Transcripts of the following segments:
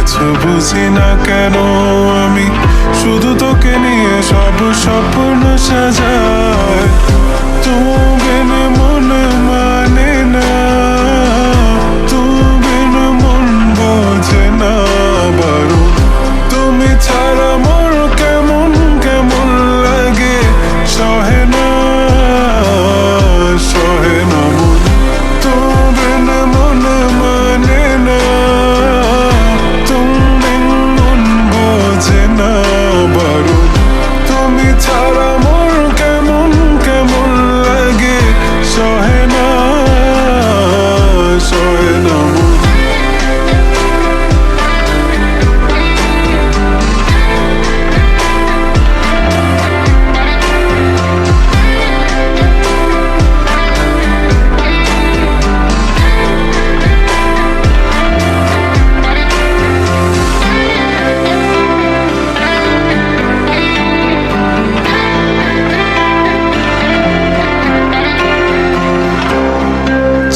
কিছু বুঝি না কেন আমি শুধু তোকে নিয়ে সব স্বপ্ন সাজাই। তুমি বিন মন মানে না, তুমি বিন মন বোঝে না বারো। তুমি ছাড়া মোর কেমন কেমন লাগে, সহে না সহে না মন। তুমি বিন মন মানে না, তুমি বিন মন বোঝে না বারো। তুমি ছাড়া মোর কেমন কেমন লাগে, সহে না সহে না মন।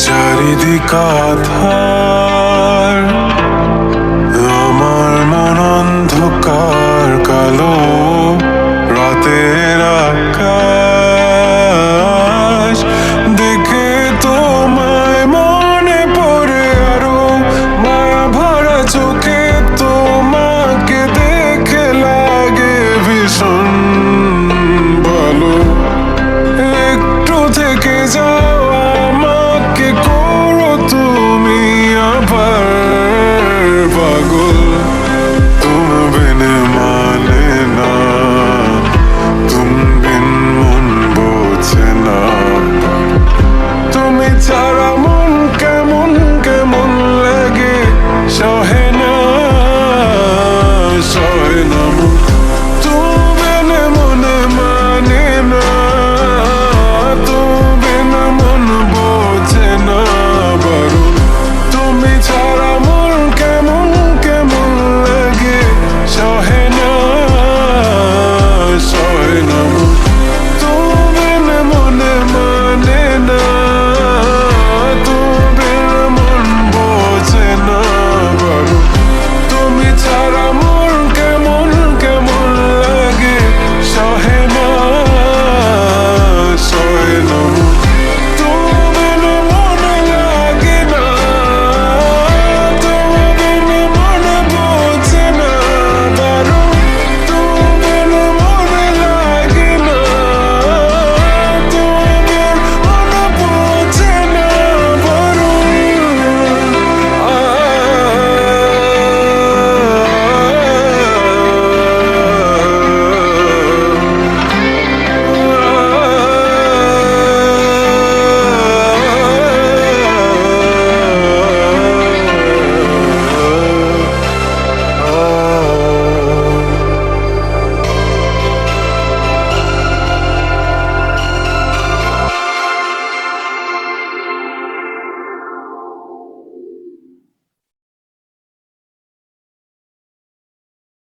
চারিদিক আধার, আমার মন অন্ধকার কালো। রাতের আকাশ দেখে তোমায় মনে পড়ে আরো, মায়া ভরা চোখে তোমাকে দেখে লাগে ভীষণ ভালো। একটু থেকে যাও আমাকে করো তুমি আবার পাগল। তুমি বিন মানে না, তুমি বিন মন বোঝে না। তুমি ছাড়া মন কেমন কেমন লাগে, সহে না সহে না মন।